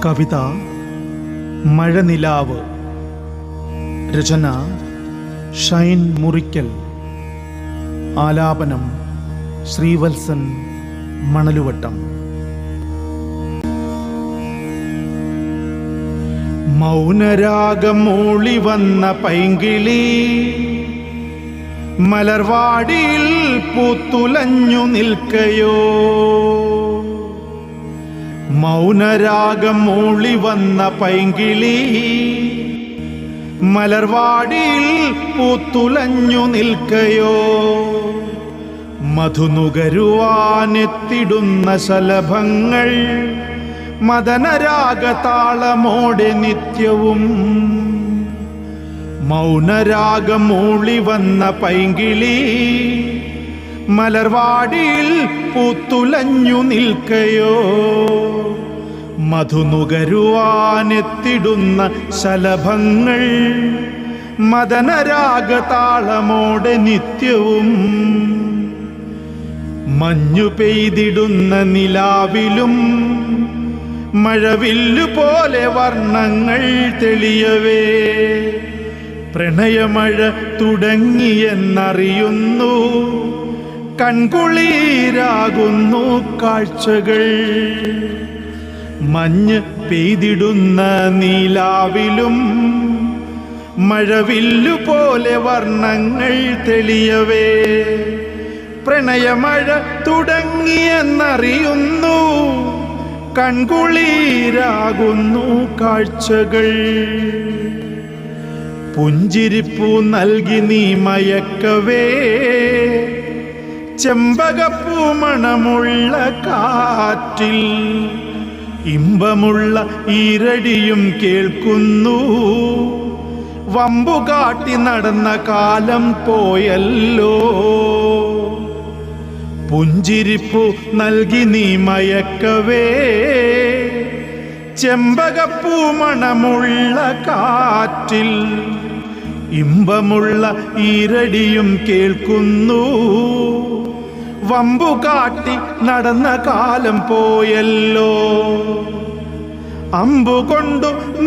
കവിത മഴനിലാവ്. രചന ഷൈൻ മുറിക്കൽ. ആലാപനം ശ്രീവത്സൻ മണലുവട്ടം. മൗനരാഗം മൂളി വന്ന പൈങ്കിളി മലർവാടിയിൽ പൂത്തുലഞ്ഞു നിൽക്കയോ. മൗനരാഗം മൂളി വന്ന പൈങ്കിളി മലർവാടിയിൽ പൂത്തുലഞ്ഞു നിൽക്കയോ. മധുനുകരുവാനെത്തിടുന്ന ശലഭങ്ങൾ മദനരാഗതാളമോടെ നിത്യവും. മൗനരാഗം മൂളി വന്ന പൈങ്കിളി മലർവാടിയിൽ പൂത്തുലഞ്ഞു നിൽക്കയോ. മധുനുകരുവാനെത്തിടുന്ന ശലഭങ്ങൾ മദനരാഗതാളമോടെ നിത്യവും. മഞ്ഞു പെയ്തിടുന്ന നിലാവിലും മഴവില്ലു പോലെ വർണ്ണങ്ങൾ തെളിയവേ. പ്രണയമഴ തുടങ്ങിയെന്നറിയുന്നു, കൺകുളിരാകുന്നു കാഴ്ചകൾ. മഞ്ഞ് പെയ്തിടുന്ന നീലാവിലും മഴവില്ലു പോലെ വർണ്ണങ്ങൾ തെളിയവേ. പ്രണയമഴ തുടങ്ങിയെന്നറിയുന്നു, കൺകുളിരാകുന്നു കാഴ്ചകൾ. പുഞ്ചിരിപ്പൂ നൽകി നീ മയക്കവേ, ചെമ്പകപ്പൂ മണമുള്ള കാറ്റിൽ ഇമ്പമുള്ള ഈരടിയും കേൾക്കുന്നു. വമ്പുകാട്ടി നടന്ന കാലം പോയല്ലോ. പുഞ്ചിരിപ്പൂ നൽകി നീ മയക്കവേ, ചെമ്പകപ്പൂ മണമുള്ള കാറ്റിൽ ഇമ്പമുള്ള ഈരടിയും കേൾക്കുന്നു. വമ്പുകാട്ടി നടന്ന കാലം പോയല്ലോ. അമ്പുകൊണ്ടു